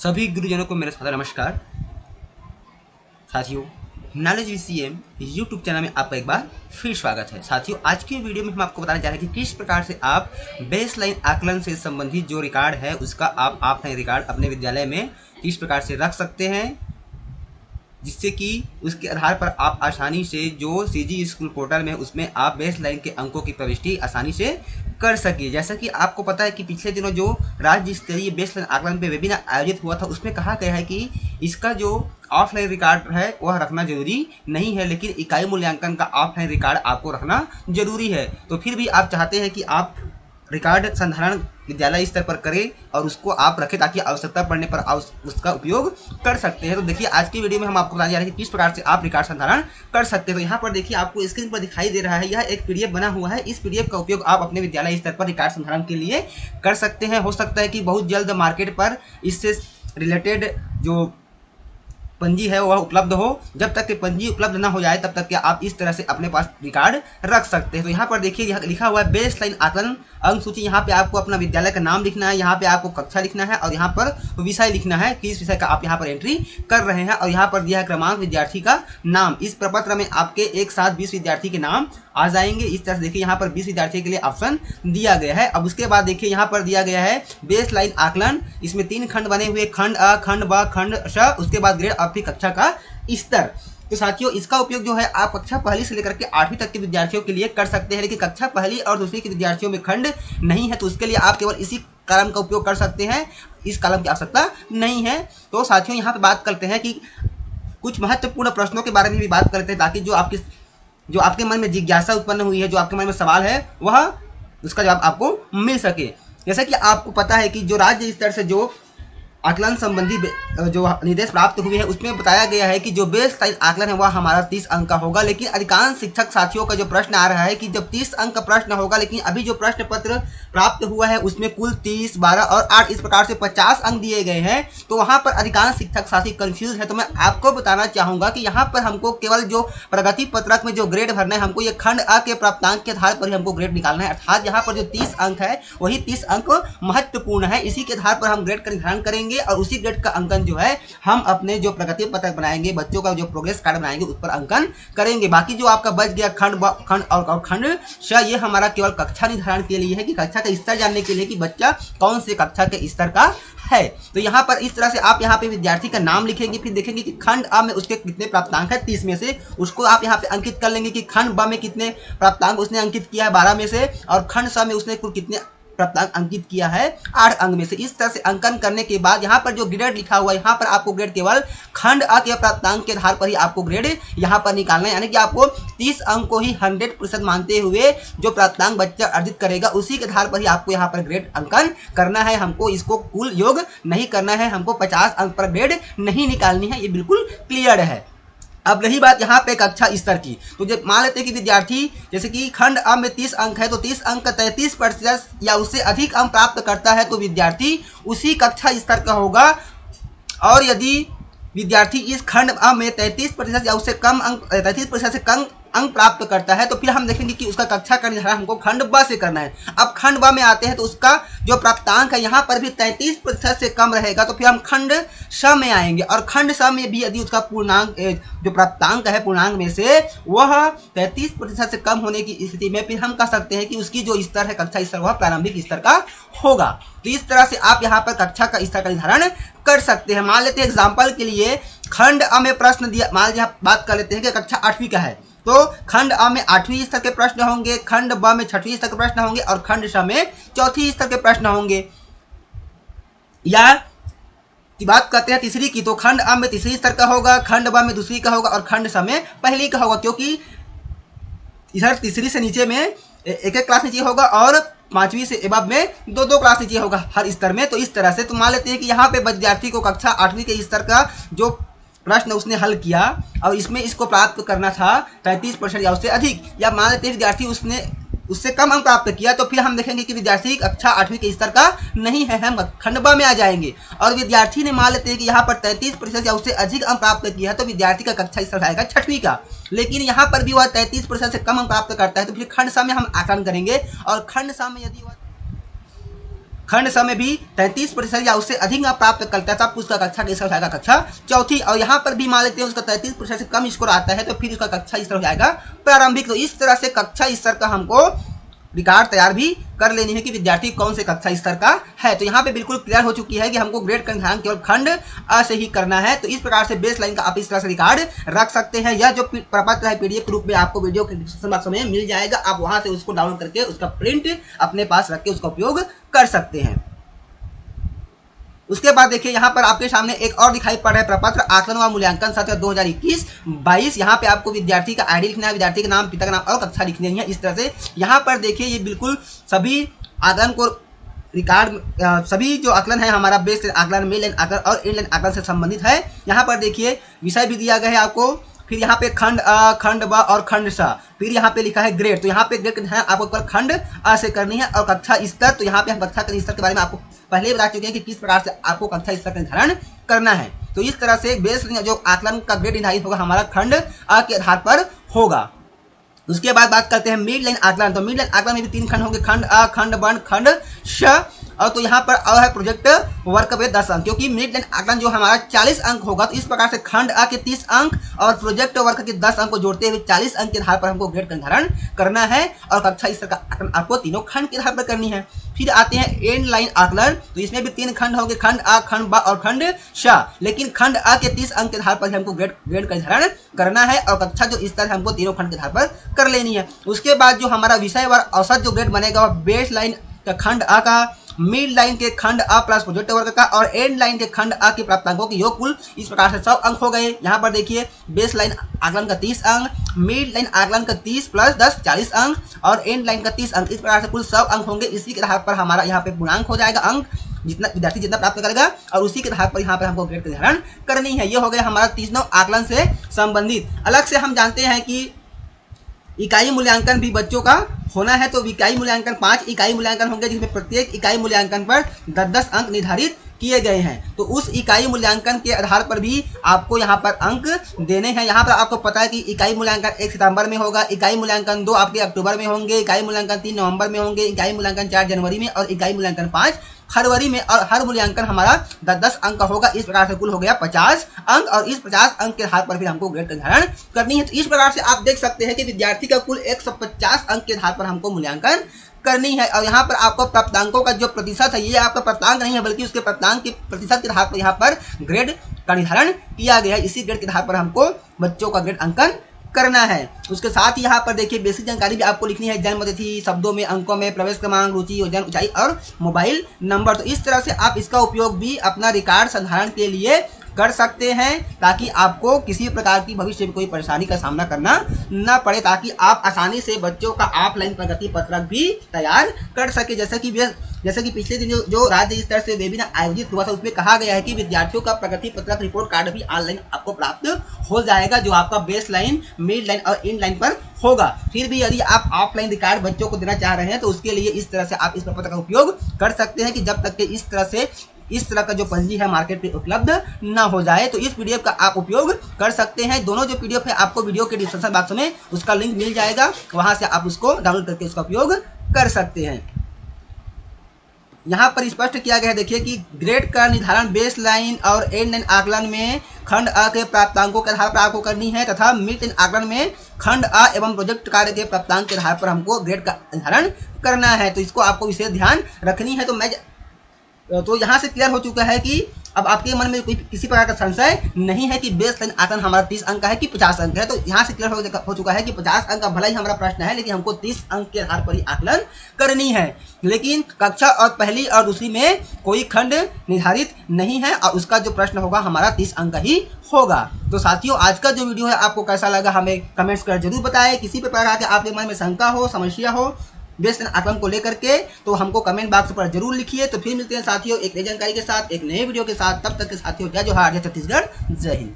सभी गुरुजनों को मेरा सादर नमस्कार। साथियों, नॉलेज वीसीएम यूट्यूब चैनल में आपका एक बार फिर स्वागत है। साथियों, आज की वीडियो में हम आपको बताने जा रहे हैं कि किस प्रकार से आप बेसलाइन आकलन से संबंधित जो रिकॉर्ड है उसका आप ऑफलाइन रिकॉर्ड अपने विद्यालय में किस प्रकार से रख सकते हैं, जिससे कि उसके आधार पर आप आसानी से जो सीजी स्कूल पोर्टल में उसमें आप बेसलाइन के अंकों की प्रविष्टि आसानी से कर सकिए। जैसा कि आपको पता है कि पिछले दिनों जो राज्य स्तरीय बेसलाइन आकलन पे वेबिनार आयोजित हुआ था, उसमें कहा गया है कि इसका जो ऑफलाइन रिकॉर्ड है वह रखना जरूरी नहीं है, लेकिन इकाई मूल्यांकन का ऑफलाइन रिकॉर्ड आपको रखना जरूरी है। तो फिर भी आप चाहते हैं कि आप रिकॉर्ड संधारण विद्यालय स्तर पर करें और उसको आप रखें ताकि आवश्यकता पड़ने पर आप उसका उपयोग कर सकते हैं। तो देखिए, आज की वीडियो में हम आपको बताने जा रहे हैं कि किस प्रकार से आप रिकॉर्ड संधारण कर सकते हैं। तो यहाँ पर देखिए, आपको स्क्रीन पर दिखाई दे रहा है, यह एक पीडीएफ बना हुआ है। इस पीडीएफ का उपयोग आप अपने विद्यालय स्तर पर रिकॉर्ड संधारण के लिए कर सकते हैं। हो सकता है कि बहुत जल्द मार्केट पर इससे रिलेटेड जो पंजी है वह उपलब्ध हो। जब तक कि पंजी उपलब्ध ना हो जाए तब तक कि आप इस तरह से अपने पास रिकॉर्ड रख सकते हैं। तो यहाँ पर देखिए, यह लिखा हुआ है बेसलाइन आकलन अंक सूची। यहाँ पे आपको अपना विद्यालय का नाम लिखना है, यहाँ पे आपको कक्षा लिखना है और यहाँ पर विषय लिखना है कि इस विषय का आप यहाँ पर एंट्री कर रहे हैं। और यहाँ पर दिया है क्रमांक, विद्यार्थी का नाम। इस प्रपत्र में आपके एक साथ 20 विद्यार्थी के नाम आ जाएंगे। इस तरह से देखिए, यहाँ पर 20 विद्यार्थियों के लिए ऑप्शन दिया गया है। अब उसके बाद देखिए, यहाँ पर दिया गया है बेसलाइन आकलन। इसमें 3 खंड बने हुए, खंड अ, खंड ब, खंड श, उसके बाद ग्रेड और फिर कक्षा का स्तर। तो साथियों, इसका उपयोग जो है आप कक्षा पहली से लेकर के 8वीं तक के विद्यार्थियों के लिए कर सकते हैं, लेकिन कक्षा पहली और दूसरी के विद्यार्थियों में खंड नहीं है, तो उसके लिए आप केवल इसी कॉलम का उपयोग कर सकते हैं। इस कॉलम की आवश्यकता नहीं है। तो साथियों, यहाँ पे बात करते हैं कि कुछ महत्वपूर्ण प्रश्नों के बारे में भी बात करते हैं, ताकि जो आपके मन में जिज्ञासा उत्पन्न हुई है, जो आपके मन में सवाल है, वह उसका जवाब आपको मिल सके। जैसा कि आपको पता है कि जो राज्य स्तर से जो आकलन संबंधी जो निर्देश प्राप्त हुए हैं, उसमें बताया गया है कि जो बेसलाइन आकलन है वह हमारा 30 अंक का होगा। लेकिन अधिकांश शिक्षक साथियों का जो प्रश्न आ रहा है कि जब 30 अंक का प्रश्न होगा, लेकिन अभी जो प्रश्न पत्र प्राप्त हुआ है उसमें कुल 30, 12 और 8 इस प्रकार से 50 अंक दिए गए हैं, तो वहां पर अधिकांश शिक्षक साथी कंफ्यूज है। तो मैं आपको बताना चाहूंगा कि यहाँ पर हमको केवल जो प्रगति पत्रक में जो ग्रेड भरना है, हमको ये खंड अ के प्राप्तांक के आधार पर ही हमको ग्रेड निकालना है। अर्थात यहाँ पर जो 30 अंक है वही 30 अंक महत्वपूर्ण है। इसी के आधार पर हम ग्रेड का निर्धारण करेंगे और उसी ग्रेड का अंकन जो है हम अपने जो प्रगति पत्रक बनाएंगे, बच्चों का जो प्रोग्रेस कार्ड बनाएंगे, उस पर अंकन करेंगे। बाकी जो आपका बच गया खंड और खंड श, ये हमारा केवल कक्षा निर्धारण के लिए है कि कक्षा का स्तर जानने के लिए कि बच्चा कौन से कक्षा के स्तर का है। तो यहाँ पर इस तरह से आप यहाँ पे विद्यार्थी का नाम लिखेंगे, फिर देखेंगे कि खंड अ में उसके कितने प्राप्तांक है 30 में से, उसको आप यहाँ पे अंकित कर लेंगे कि खंड ब में कितने प्राप्तांक उसने अंकित किया है 12 में से, और खंड स में उसने कुल कितने प्राप्तांक अंकित किया है 8 अंक में से। इस तरह से अंकन करने के बाद यहाँ पर जो ग्रेड लिखा हुआ है, यहाँ पर आपको ग्रेड केवल खंड अ के प्राप्तांक के आधार पर ही आपको ग्रेड यहाँ पर निकालना है। यानी कि आपको 30 अंक को ही 100% मानते हुए जो प्राप्तांक बच्चा अर्जित करेगा उसी के आधार पर ही आपको यहाँ पर ग्रेड अंकन करना है। हमको इसको कुल योग नहीं करना है, हमको 50 अंक पर ग्रेड नहीं निकालनी है। ये बिल्कुल क्लियर है। अब रही बात यहाँ पे कक्षा स्तर की, तो जब मान लेते हैं कि विद्यार्थी जैसे कि खंड अ में 30 अंक है, तो 30 अंक का 33% या उससे अधिक अंक प्राप्त करता है तो विद्यार्थी उसी कक्षा स्तर का होगा। और यदि विद्यार्थी इस खंड अ में 33% या उससे कम अंक 33% से कम अंक प्राप्त करता है, तो फिर हम देखेंगे कि उसका कक्षा का निर्धारण हमको खंड ब से करना है। अब खंड ब में आते हैं तो उसका जो प्राप्तांक है यहाँ पर भी 33% से कम रहेगा, तो फिर हम खंड श में आएंगे। और खंड श में भी यदि उसका पूर्णांक जो प्राप्तांक है पूर्णांक में से वह 33% से कम होने की स्थिति में फिर हम कह सकते हैं कि उसकी जो स्तर है कक्षा स्तर वह प्रारंभिक स्तर का होगा। तो इस तरह से आप यहाँ पर कक्षा का स्तर का निर्धारण कर सकते हैं। मान लेते हैं एग्जाम्पल के लिए खंड अ में प्रश्न दिया, मान लीजिए बात कर लेते हैं कि कक्षा 8वीं का है, तो खंड अ में 8वीं स्तर के प्रश्न होंगे, खंड ब में 6वीं स्तर के प्रश्न होंगे और खंड श में 4थी स्तर के प्रश्न होंगे। या बात करते हैं तीसरी की, तो खंड अ में 3री स्तर का होगा, खंड ब में 2री का होगा और खंड श में पहली का होगा, क्योंकि इधर 3री से नीचे में एक क्लास नीचे होगा और 5वीं से एबव में 2 क्लास नीचे होगा हर स्तर में। तो इस तरह से तो मान लेते हैं कि यहाँ पे विद्यार्थी को कक्षा 8वीं के स्तर का जो प्रश्न उसने हल किया और इसमें इसको प्राप्त करना था 33% या उससे अधिक, या मान लेते हैं विद्यार्थी उससे कम अंक प्राप्त किया, तो फिर हम देखेंगे कि विद्यार्थी कक्षा 8वीं के स्तर का नहीं है, हम खंड ब में आ जाएंगे। और विद्यार्थी ने मान लेते हैं कि यहाँ पर 33% या उससे अधिक अंक प्राप्त किया है, तो विद्यार्थी का कक्षा स्तर आएगा 6वीं का। लेकिन यहाँ पर भी वह 33% से कम अंक प्राप्त करता है, तो फिर खंड स में हम आकलन करेंगे और खंड स में यदि वह खंड स में भी 33% या उससे अधिक प्राप्त करता है तब उसका कक्षा कैसा हो जाएगा, कक्षा चौथी। और यहाँ पर भी मान लेते हैं उसका 33% से कम स्कोर आता है तो फिर उसका कक्षा स्तर हो जाएगा प्रारंभिक। तो इस तरह से कक्षा स्तर का हमको रिकॉर्ड तैयार भी कर लेनी है कि विद्यार्थी कौन से कक्षा स्तर का है। तो यहाँ पे बिल्कुल क्लियर हो चुकी है कि हमको ग्रेड का निर्धारण केवल खंड अ से ही करना है। तो इस प्रकार से बेस लाइन का आप इस तरह से रिकॉर्ड रख सकते हैं। यह जो प्रपत्र है पीडीएफ के रूप में आपको वीडियो के डिस्क्रिप्शन बॉक्स में मिल जाएगा, आप वहां से उसको डाउनलोड करके उसका प्रिंट अपने पास रख के उसका उपयोग कर सकते हैं। उसके बाद देखिए यहाँ पर आपके सामने एक और दिखाई पड़ रहा है प्रपत्र आकलन व मूल्यांकन सत्र 2021-22। यहाँ पे आपको विद्यार्थी का आईडी लिखना है, विद्यार्थी का नाम, पिता का नाम और कक्षा लिखनी है। इस तरह से यहाँ पर देखिए ये बिल्कुल सभी आकलन को रिकॉर्ड, सभी जो आकलन है हमारा बेस आकलन, मेल लाइन आकलन और एंड लाइन आकलन से संबंधित है। यहाँ पर देखिए विषय भी दिया गया है आपको, फिर यहाँ पे खंड अ, खंड ब और खंड स, फिर यहाँ पे लिखा है ग्रेड। तो यहाँ पे ग्रेड है आपको खंड अ से करनी है। और कक्षा स्तर, तो यहाँ पे हम कक्षा के स्तर के बारे में आपको पहले बता चुके हैं कि किस प्रकार से आपको कक्षा स्तर का निर्धारण करना है। तो इस तरह से बेस जो आकलन का ग्रेड निर्धारित होगा हमारा खंड अ के आधार पर होगा। उसके बाद बात करते हैं मिड लाइन आकलन। तो मिड लाइन आकलन में भी 3 खंड होंगे, खंड अ, खंड ब, खंड श। और तो यहाँ पर अ है प्रोजेक्ट वर्क पे 10 अंक, क्योंकि मिड लाइन आकलन जो हमारा 40 अंक होगा। तो इस प्रकार से खंड अ के 30 अंक और प्रोजेक्ट वर्क के 10 अंक को जोड़ते हुए 40 अंक के आधार पर हमको ग्रेड का निर्धारण करना है। और कक्षा स्तर का आकलन आपको तीनों खंड के आधार पर करनी है। फिर आते हैं एंड लाइन आकलन। तो इसमें भी 3 खंड होंगे, खंड अ, खंड ब और खंड श। लेकिन खंड अ के 30 अंक के आधार पर हमको ग्रेड का निर्धारण करना है और कक्षा जो स्तर है हमको तीनों खंड के आधार पर कर लेनी है। उसके बाद जो हमारा विषयवार औसत जो ग्रेड बनेगा वह बेस लाइन का खंड अ का, मिड लाइन के खंड अ प्लस प्रोजेक्ट वर्ग का और एंड लाइन के खंड अ के प्राप्तांकों के योग कुल इस प्रकार से 100 अंक हो गए। यहाँ पर देखिए बेस लाइन आकलन का 30 अंक, मिड लाइन आकलन का 30 प्लस 10 40 अंक और एंड लाइन का 30 अंक, इस प्रकार से कुल 100 अंक होंगे। इसी के आधार पर हमारा यहाँ पे पूर्णांक हो जाएगा, अंक जितना विद्यार्थी जितना प्राप्त करेगा और उसी के आधार पर यहाँ पर हमको ग्रेड का निर्धारण करनी है। ये हो गया हमारा तीनों आकलन से संबंधित। अलग से हम जानते हैं कि इकाई मूल्यांकन भी बच्चों का होना है। तो इकाई मूल्यांकन 5 इकाई मूल्यांकन होंगे, जिसमें प्रत्येक इकाई मूल्यांकन पर 10-10 अंक निर्धारित किए गए हैं। तो उस इकाई मूल्यांकन के आधार पर भी आपको यहाँ पर अंक देने हैं। यहाँ पर आपको पता है कि इकाई मूल्यांकन 1 सितंबर में होगा, इकाई मूल्यांकन 2 आपके अक्टूबर में होंगे, इकाई मूल्यांकन 3 नवंबर में होंगे, इकाई मूल्यांकन 4 जनवरी में और इकाई मूल्यांकन 5 फरवरी में। और हर मूल्यांकन हमारा 10-10 अंक का होगा। इस प्रकार से कुल हो गया 50 अंक और इस 50 अंक के आधार पर फिर हमको ग्रेड का निर्धारण करनी है। तो इस प्रकार से आप देख सकते हैं कि विद्यार्थी का कुल 150 अंक के आधार पर हमको मूल्यांकन करनी है। और यहाँ पर आपको प्राप्तांकों का जो प्रतिशत है ये आपका प्राप्तांक नहीं है, बल्कि उसके प्राप्तांक के प्रतिशत के आधार पर यहाँ पर ग्रेड का निर्धारण किया गया है। इसी ग्रेड के आधार पर हमको बच्चों का ग्रेड अंकन करना है। उसके साथ ही यहाँ पर देखिए बेसिक जानकारी भी आपको लिखनी है, जन्म तिथि, शब्दों में, अंकों में, प्रवेश क्रमांक, रुचि, वजन, ऊंचाई और मोबाइल नंबर। तो इस तरह से आप इसका उपयोग भी अपना रिकॉर्ड संधारण के लिए कर सकते हैं, ताकि आपको किसी प्रकार की भविष्य में कोई परेशानी का सामना करना न पड़े, ताकि आप आसानी से बच्चों का ऑफलाइन प्रगति पत्रक भी तैयार कर सके। जैसे कि पिछले दिन जो राज्य स्तर से वेबिनार आयोजित हुआ था उसमें कहा गया है कि विद्यार्थियों का प्रगति पत्रक रिपोर्ट कार्ड भी ऑनलाइन आपको प्राप्त हो जाएगा, जो आपका बेस लाइन, मिड लाइन और एंड लाइन पर होगा। फिर भी यदि आप ऑफलाइन रिकॉर्ड बच्चों को देना चाह रहे हैं तो उसके लिए इस तरह से आप इस प्रपत्र का उपयोग कर सकते हैं कि जब तक कि इस तरह का जो पंजी है मार्केट पे उपलब्ध ना हो जाए। तो इस पीडीएफ का आप उपयोग कर सकते हैं। दोनों जो पीडीएफ है आपको वीडियो के डिस्क्रिप्शन बॉक्स में उसका लिंक मिल जाएगा, वहां से आप उसको डाउनलोड करके उसका उपयोग कर सकते हैं। यहाँ पर स्पष्ट किया गया है देखिए कि ग्रेड का निर्धारण बेस लाइन और एंड लाइन आकलन में खंड अ के प्राप्तांकों के आधार पर आपको करनी है, तथा मिड लाइन आकलन में खंड अ एवं प्रोजेक्ट कार्य के प्राप्तांक के आधार पर हमको ग्रेड का निर्धारण करना है। तो इसको आपको विशेष ध्यान रखनी है। तो यहाँ से क्लियर हो चुका है कि अब आपके मन में कोई किसी प्रकार का संशय नहीं है कि बेस लाइन आकलन हमारा 30 अंक का है कि 50 अंक है। तो यहाँ से क्लियर हो चुका है कि 50 अंक का भला ही हमारा प्रश्न है, लेकिन हमको 30 अंक के आधार पर ही आकलन करनी है। लेकिन कक्षा और पहली और दूसरी में कोई खंड निर्धारित नहीं है और उसका जो प्रश्न होगा हमारा 30 अंक का ही होगा। तो साथियों, आज का जो वीडियो है आपको कैसा लगा हमें कमेंट्स कर जरूर बताएं। किसी भी प्रकार के आपके मन में शंका हो, समस्या हो बेस लाइन आकलन को लेकर के, तो हमको कमेंट बॉक्स पर जरूर लिखिए। तो फिर मिलते हैं साथियों एक नई जानकारी के साथ, एक नए वीडियो के साथ। तब तक के साथियों जय जोहार, जय छत्तीसगढ़, जय हिंद।